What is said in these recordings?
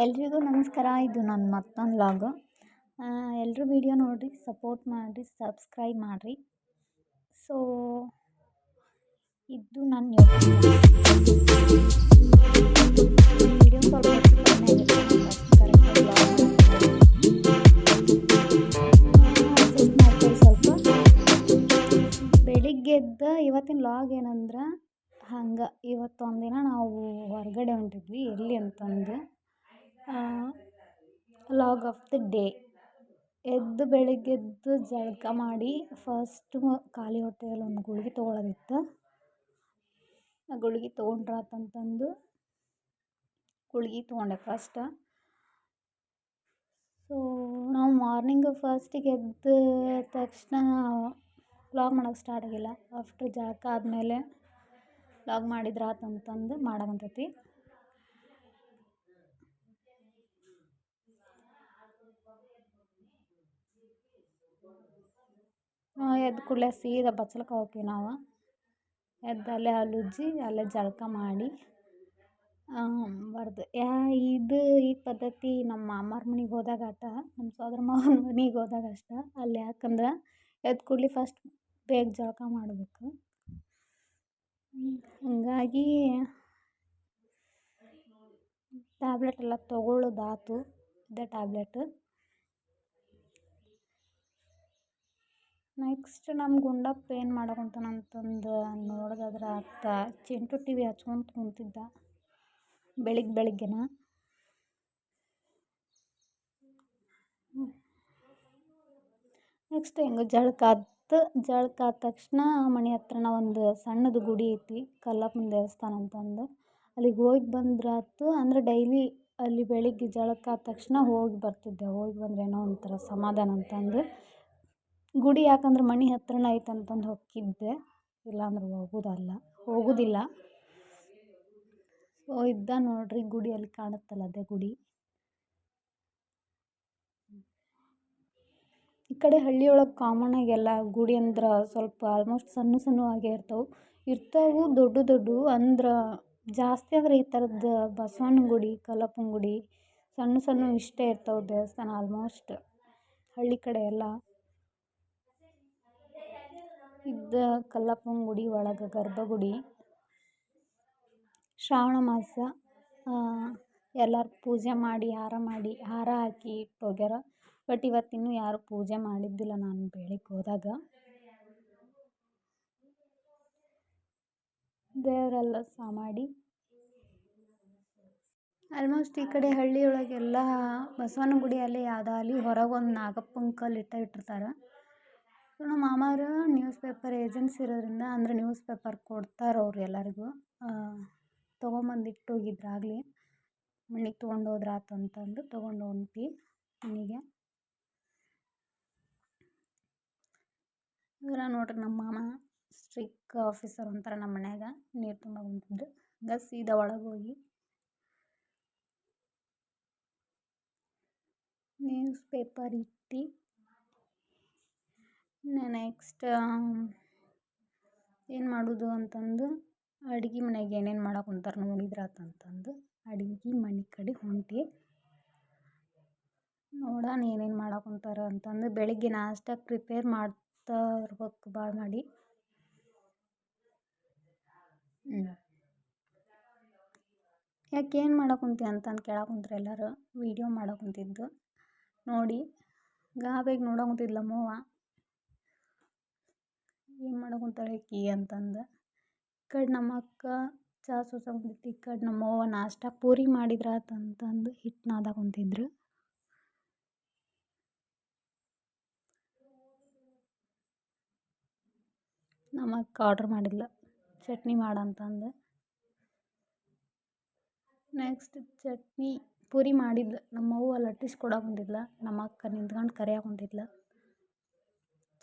ಎಲ್ರಿಗೂ ನಮಸ್ಕಾರ. ಇದು ನನ್ನ ಮತ್ತೊಂದು ವ್ಲಾಗು. ಎಲ್ಲರೂ ವಿಡಿಯೋ ನೋಡಿರಿ, ಸಪೋರ್ಟ್ ಮಾಡಿರಿ, ಸಬ್ಸ್ಕ್ರೈಬ್ ಮಾಡಿರಿ. ಸೊ ಇದು ನನ್ನ ವಿಡಿಯೋ ಸ್ವಲ್ಪ ಹೆಚ್ಚು ಕಡಿಮೆ ಆಗಿರುತ್ತೆ. ಕರೆಕ್ಟಾಗಿ ವ್ಲಾಗ್ ಅಡ್ಜಸ್ಟ್ ಮಾಡ್ಕೊಳ್ಳಿ ಸ್ವಲ್ಪ. ಬೆಳಿಗ್ಗೆ ಎದ್ದ ಇವತ್ತಿನ ವ್ಲಾಗ್ ಏನಂದ್ರೆ ಹಂಗೆ ಇವತ್ತೊಂದಿನ ನಾವು ಹೊರಗಡೆ ಹೊಂಟಿದ್ವಿ. ಎಲ್ಲಿ ಅಂತಂದು ವ್ಲಾಗ್ ಆಫ್ ದ ಡೇ. ಬೆಳಿಗ್ಗೆ ಎದ್ದು ಜಳಕ ಮಾಡಿ ಫಸ್ಟು ಖಾಲಿ ಹೊಟ್ಟೆಯಲ್ಲಿ ಒಂದು ಗುಳಿಗೆ ತೊಗೊಳೋದಿತ್ತು. ಆ ಗುಳಿಗೆ ತೊಗೊಂಡ್ರಾತಂತಂದು ಗುಳಿಗೆ ತೊಗೊಂಡೆ ಫಸ್ಟ್. ಸೊ ನಾವು ಮಾರ್ನಿಂಗು ಫಸ್ಟಿಗೆ ಎದ್ದ ತಕ್ಷಣ ವ್ಲಾಗ್ ಮಾಡೋಕ್ಕೆ ಸ್ಟಾರ್ಟ್ ಆಗಿಲ್ಲ. ಆಫ್ಟರ್ ಜಳಕ ಆದಮೇಲೆ ವ್ಲಾಗ್ ಮಾಡಿದ್ರಾತಂತಂದು ಮಾಡಕಂತೈತಿ. ಎದ್ದ ಕೂಡಲೇ ಸೀದಾ ಬಚ್ಚಲಕ್ಕೆ ಹೋಗ್ತೀವಿ ನಾವು. ಎದ್ದು ಅಲ್ಲೇ ಹಲ್ಲುಜ್ಜಿ ಅಲ್ಲೇ ಜಳಕ ಮಾಡಿ ಬರ್ದು. ಈ ಪದ್ಧತಿ ನಮ್ಮ ಮಾಮಾರ ಮನೆಗೆ ಹೋದಾಗ ಆಟ, ನಮ್ಮ ಸೋದರ ಮಾವನ ಮನೆಗೆ ಹೋದಾಗ ಅಷ್ಟೆ. ಅಲ್ಲಿ ಯಾಕಂದ್ರೆ ಎದ್ದ ಕೂಡಲೇ ಫಸ್ಟ್ ಬೇಗ ಜಳಕ ಮಾಡಬೇಕು. ಹಾಗಾಗಿ ಟ್ಯಾಬ್ಲೆಟ್ ಎಲ್ಲ ತೊಗೊಳ್ಳೋದಾತು. ಇದೇ ಟ್ಯಾಬ್ಲೆಟ್. ನೆಕ್ಸ್ಟ್ ನಮ್ಮ ಗುಂಡಪ್ಪ ಏನು ಮಾಡಕುಂತಾನಂತಂದು ನೋಡೋದಾದ್ರೆ ಆತ ಚಿಂಟು ಟಿ ವಿ ಹಚ್ಕೊಂತ ಕುಂತಿದ್ದ ಬೆಳಿಗ್ಗೆನ. ನೆಕ್ಸ್ಟ್ ಹೆಂಗೆ ಜಳಕ ಆದ ತಕ್ಷಣ ಮನೆ ಹತ್ರನ ಒಂದು ಸಣ್ಣದು ಗುಡಿ ಐತಿ, ಕಲ್ಲಪ್ಪನ ದೇವಸ್ಥಾನ ಅಂತಂದು. ಅಲ್ಲಿಗೆ ಹೋಗಿ ಬಂದ್ರಾತು. ಅಂದರೆ ಡೈಲಿ ಅಲ್ಲಿ ಬೆಳಿಗ್ಗೆ ಜಳಕ ಆದ ತಕ್ಷಣ ಹೋಗಿ ಬರ್ತಿದ್ದೆ. ಹೋಗಿ ಬಂದ್ರೆ ಏನೋ ಒಂಥರ ಸಮಾಧಾನ ಅಂತಂದು ಗುಡಿ, ಯಾಕಂದ್ರೆ ಮನೆ ಹತ್ರನೇ ಐತಂತಂದು ಹೋಗಿದ್ದೆ, ಇಲ್ಲಾಂದ್ರೆ ಹೋಗೋದಿಲ್ಲ. ಸೊ ಇದ್ದ ನೋಡ್ರಿ ಗುಡಿ, ಅಲ್ಲಿ ಕಾಣುತ್ತಲ್ಲ ಅದೇ ಗುಡಿ. ಈ ಕಡೆ ಹಳ್ಳಿಯೊಳಗೆ ಕಾಮನಾಗಿ ಎಲ್ಲ ಗುಡಿ ಅಂದ್ರೆ ಸ್ವಲ್ಪ ಆಲ್ಮೋಸ್ಟ್ ಸಣ್ಣ ಆಗೇ ಇರ್ತಾವೆ ದೊಡ್ಡ ಅಂದ್ರೆ ಜಾಸ್ತಿ ಅಂದರೆ ಈ ಥರದ್ದು ಬಸವಣ್ಣ ಗುಡಿ, ಕಲ್ಲಪ್ಪನ ಗುಡಿ ಸಣ್ಣ ಇಷ್ಟೇ ಇರ್ತಾವೆ ದೇವಸ್ಥಾನ ಆಲ್ಮೋಸ್ಟ್ ಹಳ್ಳಿ ಕಡೆ ಎಲ್ಲ. ಇದ್ದ ಕಲ್ಲಪ್ಪನ ಗುಡಿ ಒಳಗೆ ಗರ್ಭಗುಡಿ. ಶ್ರಾವಣ ಮಾಸ ಎಲ್ಲರೂ ಪೂಜೆ ಮಾಡಿ ಹಾರ ಹಾಕಿ ಇಟ್ಟು ಹೋಗ್ಯಾರ. ಬಟ್ ಇವತ್ತಿನ್ನೂ ಯಾರೂ ಪೂಜೆ ಮಾಡಿದ್ದಿಲ್ಲ. ನಾನು ಬೆಳಿಗ್ಗೆ ಹೋದಾಗ ದೇವರೆಲ್ಲ ಸಹ ಮಾಡಿ ಆಲ್ಮೋಸ್ಟ್ ಈ ಕಡೆ ಹಳ್ಳಿಯೊಳಗೆಲ್ಲ ಬಸವನ ಗುಡಿಯಲ್ಲಿ ಯಾವುದಾಗಲಿ ಹೊರಗೊಂದು ನಾಗಪ್ಪನ ಕಲ್ಲು ಇಟ್ಟಿರ್ತಾರೆ. ನಮ್ಮ ಮಾಮಾರು ನ್ಯೂಸ್ ಪೇಪರ್ ಏಜೆನ್ಸಿ ಇರೋದ್ರಿಂದ, ಅಂದರೆ ನ್ಯೂಸ್ ಪೇಪರ್ ಕೊಡ್ತಾರೆ ಅವ್ರು ಎಲ್ಲರಿಗೂ. ತೊಗೊಂಬಂದು ಇಟ್ಟೋಗಿದ್ರಾಗಲಿ ಮನೆಗೆ ತೊಗೊಂಡೋದ್ರಾತಂತಂದು ತೊಗೊಂಡು ಹೊಂಟಿ ಮನೆಗೆ. ಇವರ ನೋಡ್ರಿ ನಮ್ಮ ಮಾಮ ಸ್ಟ್ರಿಕ್ ಆಫೀಸರ್ ಅಂತಾರೆ ನಮ್ಮ ಮನ್ಯಾಗ. ನೀರು ತುಂಬ ಹೊಂಟಿದ್ರು ಹಂಗೆ ಸೀದಾ ಒಳಗೆ ಹೋಗಿ ನ್ಯೂಸ್ ಪೇಪರ್ ಇಟ್ಟು ನೆಕ್ಸ್ಟ್ ಏನು ಮಾಡೋದು ಅಂತಂದು ಅಡುಗೆ ಮನೆಗೆ ಏನೇನು ಮಾಡಕ್ಕೆ ಕುಂತಾರೆ ನೋಡಿದ್ರಾತಂತಂದು ಅಡುಗೆ ಮನೆ ಕಡೆ ಹೊಂಟಿ ನೋಡೋಣ ಏನೇನು ಮಾಡಕ್ಕೆ ಕುಂತಾರೆ ಅಂತಂದು. ಬೆಳಿಗ್ಗೆ ನಾಷ್ಟಕ್ಕೆ ಪ್ರಿಪೇರ್ ಮಾಡ್ತಾ ಇರ್ಬೇಕು ಭಾಳ ಮಾಡಿ. ಯಾಕೆ ಏನು ಮಾಡಕ್ಕೆ ಕುಂತಿ ಅಂತಂದು ಕೇಳಕ್ಕೆ ಕುಂತ್ರೆ ಎಲ್ಲರೂ. ವೀಡಿಯೋ ಮಾಡಕ್ಕೆ ಕುಂತಿದ್ದು ನೋಡಿ ಗಾಬೆಗೆ ನೋಡಕ್ಕೆ ಕುಂತಿದ್ಲ ನಮ್ಮವ್ವ, ಏನು ಮಾಡಕ್ಕೆ ಕುಂತಾಳೆ ಆಕಿ ಅಂತಂದು. ಈ ಕಡೆ ನಮ್ಮ ಅಕ್ಕ ಚಹಾ ಸೋಸಕ್ಕೆ ಕುಂತಿತ್ತು. ಈ ಕಡೆ ನಮ್ಮವ್ವ ನಾಷ್ಟ ಪೂರಿ ಮಾಡಿದ್ರಾತಂತಂದು ಹಿಟ್ಟು ನಾದಕ್ಕೆ ಕುಂತಿದ್ರು. ನಮ್ಮ ಅಕ್ಕ ಆರ್ಡ್ರ್ ಮಾಡಿದ್ಲ ಚಟ್ನಿ ಮಾಡಂತಂದು. ನೆಕ್ಸ್ಟ್ ಚಟ್ನಿ ಪೂರಿ ಮಾಡಿದ್ಲು. ನಮ್ಮವ್ವ ಲಟ್ಟಿಸ್ಕೊಡಕ್ಕೆ ಕುಂತಿದ್ಲ, ನಮ್ಮ ಅಕ್ಕ ನಿಂತ್ಕೊಂಡು ಕರಿಯಕ್ಕೆ ಕುಂತಿದ್ಲ.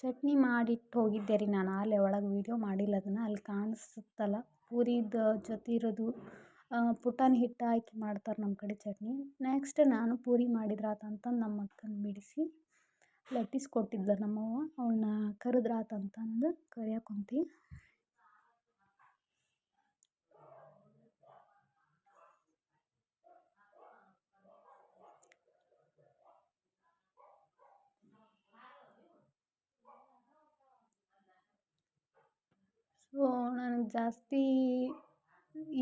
ಚಟ್ನಿ ಮಾಡಿಟ್ಟು ಹೋಗಿದ್ದೆ ರೀ ನಾನು. ಅಲ್ಲೇ ಒಳಗೆ ವೀಡಿಯೋ ಮಾಡಿಲ್ಲ ಅದನ್ನು. ಅಲ್ಲಿ ಕಾಣಿಸುತ್ತಲ್ಲ ಪೂರಿದ ಜೊತೆ ಇರೋದು ಪುಟಾಣಿ ಹಿಟ್ಟು ಹಾಕಿ ಮಾಡ್ತಾರೆ ನಮ್ಮ ಕಡೆ ಚಟ್ನಿ. ನೆಕ್ಸ್ಟ್ ನಾನು ಪೂರಿ ಮಾಡಿದ್ರಾತಂತಂದು ನಮ್ಮ ಅಕ್ಕನ ಬಿಡಿಸಿ ಲಟ್ಟಿಸ್ಕೊಟ್ಟಿದ್ಲು ನಮ್ಮವ್ವ. ಅವಳನ್ನ ಕರೆದ್ರಾತಂತಂದು ಕರಿಯಕ್ಕೆ ಕುಂತು ಸೊ ನನಗೆ ಜಾಸ್ತಿ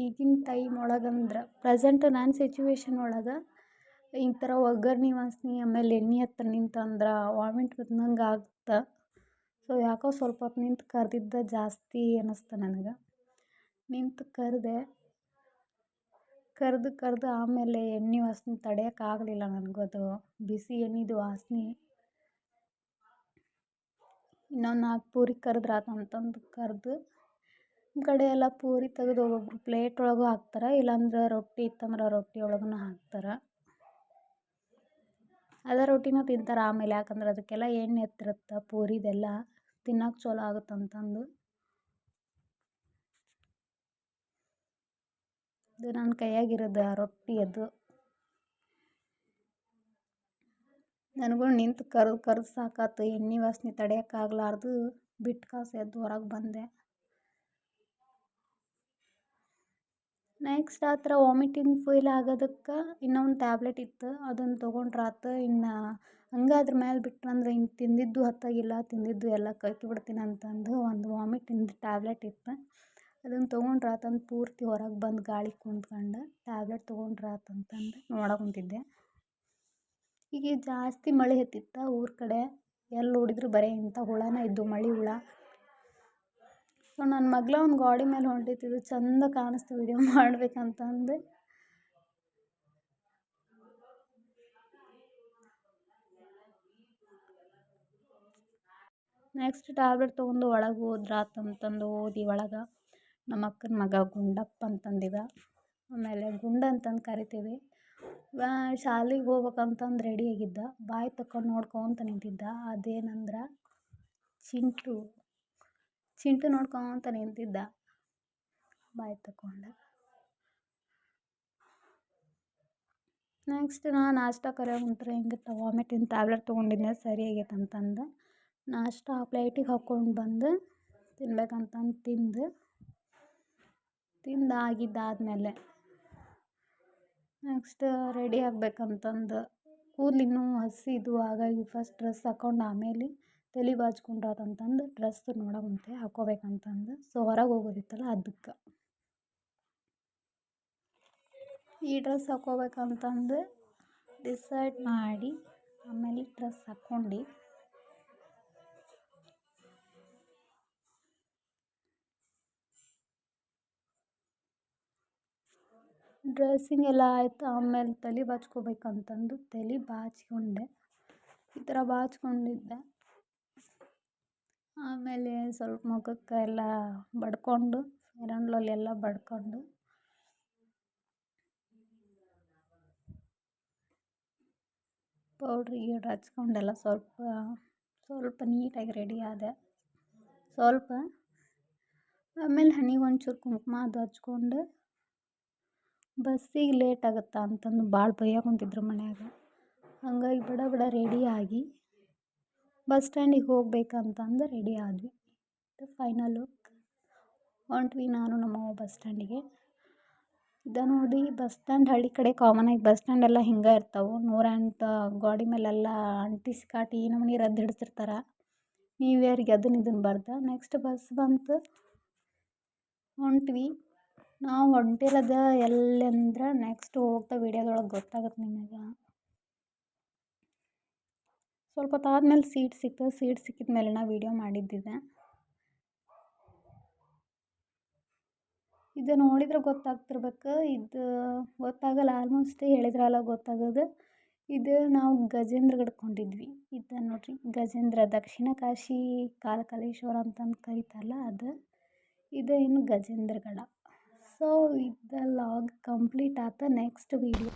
ಈಗಿನ ಟೈಮ್ ಒಳಗಂದ್ರೆ ಪ್ರೆಸೆಂಟ್ ನನ್ನ ಸಿಚುವೇಶನ್ ಒಳಗೆ ಈ ಥರ ಒಗ್ಗರ್ಣೆ ವಾಸನೆ ಆಮೇಲೆ ಎಣ್ಣೆ ಹತ್ರ ನಿಂತಂದ್ರೆ ವಾಮಿಟ್ ಬಂದಂಗೆ ಆಗ್ತ. ಸೊ ಯಾಕೋ ಸ್ವಲ್ಪ ಹೊತ್ತು ನಿಂತು ಕರೆದಿದ್ದ ಜಾಸ್ತಿ ಅನ್ನಿಸ್ತು ನನಗೆ. ನಿಂತು ಕರೆದು ಆಮೇಲೆ ಎಣ್ಣೆ ವಾಸನೆ ತಡೆಯೋಕ್ಕಾಗಲಿಲ್ಲ ನನಗದು ಬಿಸಿ ಎಣ್ಣೆದು ವಾಸನೆ. ಇನ್ನೊಂದು 4 ಪೂರಿ ಕರೆದ್ರಾತು ಅಂತಂದು ಕರೆದು ನಮ್ಮ ಕಡೆ ಎಲ್ಲ ಪೂರಿ ತೆಗೆದು ಒಬ್ಬೊಬ್ರು ಪ್ಲೇಟ್ ಒಳಗೂ ಹಾಕ್ತಾರೆ, ಇಲ್ಲಾಂದ್ರೆ ರೊಟ್ಟಿ ಇತ್ತಂದ್ರೆ ರೊಟ್ಟಿ ಒಳಗೂ ಹಾಕ್ತಾರೆ. ಅದೇ ರೊಟ್ಟಿನೂ ತಿಂತಾರೆ ಆಮೇಲೆ, ಯಾಕಂದ್ರೆ ಅದಕ್ಕೆಲ್ಲ ಎಣ್ಣೆ ಹತ್ತಿರುತ್ತೆ ಪೂರಿದೆಲ್ಲ ತಿನ್ನೋಕೆ ಚಲೋ ಆಗುತ್ತಂತಂದು. ಇದು ನನ್ನ ಕೈಯಾಗಿರೋದು ರೊಟ್ಟಿ ಅದು. ನನಗೂ ನಿಂತು ಕರೆದು ಸಾಕಾತು, ಎಣ್ಣೆ ವಾಸನೆ ತಡೆಯೋಕ್ಕಾಗಲಾರ್ದು ಬಿಟ್ಟು ಕಾಸು ಎದ್ದು ಹೊರಗೆ ಬಂದೆ. ನೆಕ್ಸ್ಟ್ ಆ ಥರ ವಾಮಿಟಿಂಗ್ ಫೀಲ್ ಆಗೋದಕ್ಕೆ ಇನ್ನೊಂದು ಟ್ಯಾಬ್ಲೆಟ್ ಇತ್ತು, ಅದನ್ನು ತೊಗೊಂಡ್ರಾತು. ಇನ್ನು ಹಂಗೆ ಅದ್ರ ಮೇಲೆ ಬಿಟ್ರಂದ್ರೆ ಇನ್ನು ತಿಂದಿದ್ದು ಹತ್ತಾಗಿಲ್ಲ, ತಿಂದಿದ್ದು ಎಲ್ಲ ಕಕ್ಕಿಬಿಡ್ತೀನಿ ಅಂತಂದು ಒಂದು ವಾಮಿಟಿಂದು ಟ್ಯಾಬ್ಲೆಟ್ ಇತ್ತು, ಅದನ್ನು ತೊಗೊಂಡ್ರಾತಂದು ಪೂರ್ತಿ ಹೊರಗೆ ಬಂದು ಗಾಳಿ ಕುಂತ್ಕೊಂಡು ಟ್ಯಾಬ್ಲೆಟ್ ತೊಗೊಂಡ್ರಾತಂತಂದು ನೋಡಕ್ಕೆ ಕುಂತಿದ್ದೆ. ಈಗ ಜಾಸ್ತಿ ಮಳೆ ಹತ್ತಿತ್ತು ಊರ ಕಡೆ, ಎಲ್ಲಿ ನೋಡಿದ್ರು ಬರೀ ಇಂಥ ಹುಳನೇ ಇದ್ದು, ಮಳೆ ಹುಳ. ಸೊ ನನ್ನ ಮಗಳ ಒಂದು ಗಾಡಿ ಮೇಲೆ ಹೊಂಟಿತ್ತಿದ್ದು ಚಂದ ಕಾಣಿಸ್ತು ವಿಡಿಯೋ ಮಾಡ್ಬೇಕಂತಂದು. ನೆಕ್ಸ್ಟ್ ಟ್ಯಾಬ್ಲೆಟ್ ತೊಗೊಂಡು ಒಳಗೆ ಹೋದ್ರಾತಂತಂದು ಓದಿ ಒಳಗೆ ನಮ್ಮ ಅಕ್ಕನ ಮಗ ಗುಂಡಪ್ಪ ಅಂತಂದಿದ, ಆಮೇಲೆ ಗುಂಡ ಅಂತಂದು ಕರಿತೀವಿ. ಶಾಲೆಗೆ ಹೋಗ್ಬೇಕಂತಂದು ರೆಡಿ ಆಗಿದ್ದ, ಬಾಯಿ ತಕೊಂಡು ನೋಡ್ಕೊಂತ ನಿಂತಿದ್ದ. ಅದೇನಂದ್ರೆ ಚಿಂಟು ನೋಡ್ಕೊಂತ ನಿಂತಿದ್ದ ಬಾಯಿ ತಗೊಂಡು. ನೆಕ್ಸ್ಟ್ ನಾನು ನಾಷ್ಟ ಕರೆಯೋಂತ್ರೆ ಹಿಂಗಿತ್ತು, ವಾಮಿಟಿನ ಟ್ಯಾಬ್ಲೆಟ್ ತೊಗೊಂಡಿದ್ದೆ ಸರಿ ಆಗೈತೆ ಅಂತಂದು ನಾಷ್ಟ ಪ್ಲೇಟಿಗೆ ಹಾಕ್ಕೊಂಡು ಬಂದು ತಿನ್ಬೇಕಂತಂದು ತಿಂದಾಗಿದ್ದಾದಮೇಲೆ ನೆಕ್ಸ್ಟ್ ರೆಡಿ ಆಗಬೇಕಂತಂದು ಕೂದಲಿನ್ನೂ ಹಸಿದು, ಹಾಗಾಗಿ ಫಸ್ಟ್ ಡ್ರೆಸ್ ಹಾಕ್ಕೊಂಡು ಆಮೇಲೆ ತಲೆ ಬಾಚ್ಕೊಂಡ್ರಾತಂತಂದು ಡ್ರೆಸ್ ನೋಡೋವಂತೆ ಹಾಕ್ಕೋಬೇಕಂತಂದು. ಸೊ ಹೊರಗೆ ಹೋಗೋದಿತ್ತಲ್ಲ ಅದಕ್ಕೆ ಈ ಡ್ರೆಸ್ ಹಾಕ್ಕೋಬೇಕಂತಂದು ಡಿಸೈಡ್ ಮಾಡಿ ಆಮೇಲೆ ಡ್ರೆಸ್ ಹಾಕ್ಕೊಂಡು ಡ್ರೆಸ್ಸಿಂಗ್ ಎಲ್ಲ ಆಯಿತು. ಆಮೇಲೆ ತಲೆ ಬಾಚ್ಕೋಬೇಕಂತಂದು ತಲೆ ಬಾಚ್ಕೊಂಡೆ, ಈ ಥರ ಬಾಚ್ಕೊಂಡಿದ್ದೆ. ಆಮೇಲೆ ಸ್ವಲ್ಪ ಮುಖಕ್ಕೆ ಎಲ್ಲ ಬಡ್ಕೊಂಡು ಫೇರ್ ಬಡ್ಕೊಂಡು ಪೌಡ್ರಿಗೆ ಹಚ್ಕೊಂಡೆಲ್ಲ ಸ್ವಲ್ಪ ನೀಟಾಗಿ ರೆಡಿ ಆದೆ. ಆಮೇಲೆ ಹಣೆಗೆ ಒಂಚೂರು ಕುಂಕುಮ ಅದು ಹಚ್ಕೊಂಡು ಬಸ್ಸಿಗೆ ಲೇಟ್ ಆಗುತ್ತಾ ಅಂತಂದು ಭಾಳ ಬೈಯಕೊಂತಿದ್ರು ಮನ್ಯಾಗ. ಹಾಗಾಗಿ ಬಡ ರೆಡಿಯಾಗಿ ಬಸ್ ಸ್ಟ್ಯಾಂಡಿಗೆ ಹೋಗ್ಬೇಕಂತಂದು ರೆಡಿ ಆದ್ವಿ. ಫೈನಲ್ ಲುಕ್ ಹೊಂಟ್ವಿ ನಾನು ನಮ್ಮವ್ವ ಬಸ್ ಸ್ಟ್ಯಾಂಡಿಗೆ. ಇದು ನೋಡಿ ಬಸ್ ಸ್ಟ್ಯಾಂಡ್ ಹಳ್ಳಿ ಕಡೆ ಕಾಮನಾಗಿ ಬಸ್ ಸ್ಟ್ಯಾಂಡ್ ಎಲ್ಲ ಹಿಂಗೆ ಇರ್ತಾವೆ. 108 ಗಾಡಿ ಮೇಲೆಲ್ಲ ಅಂಟಿಸಿ ಕಾಟಿ ಈ ನಮೂನಿ ರದ್ದು ಹಿಡಿಸಿರ್ತಾರೆ. ನ್ಯೂ ಇಯರ್ಗೆ ಇದನ್ನು ಬರ್ದ. ನೆಕ್ಸ್ಟ್ ಬಸ್ ಬಂತು, ಹೊಂಟ್ವಿ. ನಾವು ಹೊಂಟಿರೋದು ಎಲ್ಲಂದ್ರೆ ನೆಕ್ಸ್ಟ್ ಹೋಗ್ತಾ ವಿಡಿಯೋದೊಳಗೆ ಗೊತ್ತಾಗುತ್ತೆ ನಿಮಗೆ. ಸ್ವಲ್ಪ ಹೊತ್ತಾದ್ಮೇಲೆ ಸೀಟ್ ಸಿಕ್ಕಿದ ಮೇಲೆ ನಾ ವಿಡಿಯೋ ಮಾಡಿದ್ದಿದೆ. ಇದು ನೋಡಿದ್ರೆ ಗೊತ್ತಾಗ್ತಿರ್ಬೇಕು, ಇದು ಗೊತ್ತಾಗಲ್ಲ ಆಲ್ಮೋಸ್ಟ್ ಹೇಳಿದ್ರಲ್ಲ ಗೊತ್ತಾಗೋದು. ಇದು ನಾವು ಗಜೇಂದ್ರಗಢಕ್ಕೆ ಹೊಂಟಿದ್ವಿ. ಇದು ನೋಡಿರಿ ಗಜೇಂದ್ರ, ದಕ್ಷಿಣ ಕಾಶಿ ಕಾಲಕಾಲೇಶ್ವರ ಅಂತಂದು ಕರೀತಾರಲ್ಲ ಅದು. ಇದು ಇನ್ನು ಗಜೇಂದ್ರಗಢ. ಸೊ ಇದು ಲಾಗ್ ಕಂಪ್ಲೀಟ್ ಆತ. Next video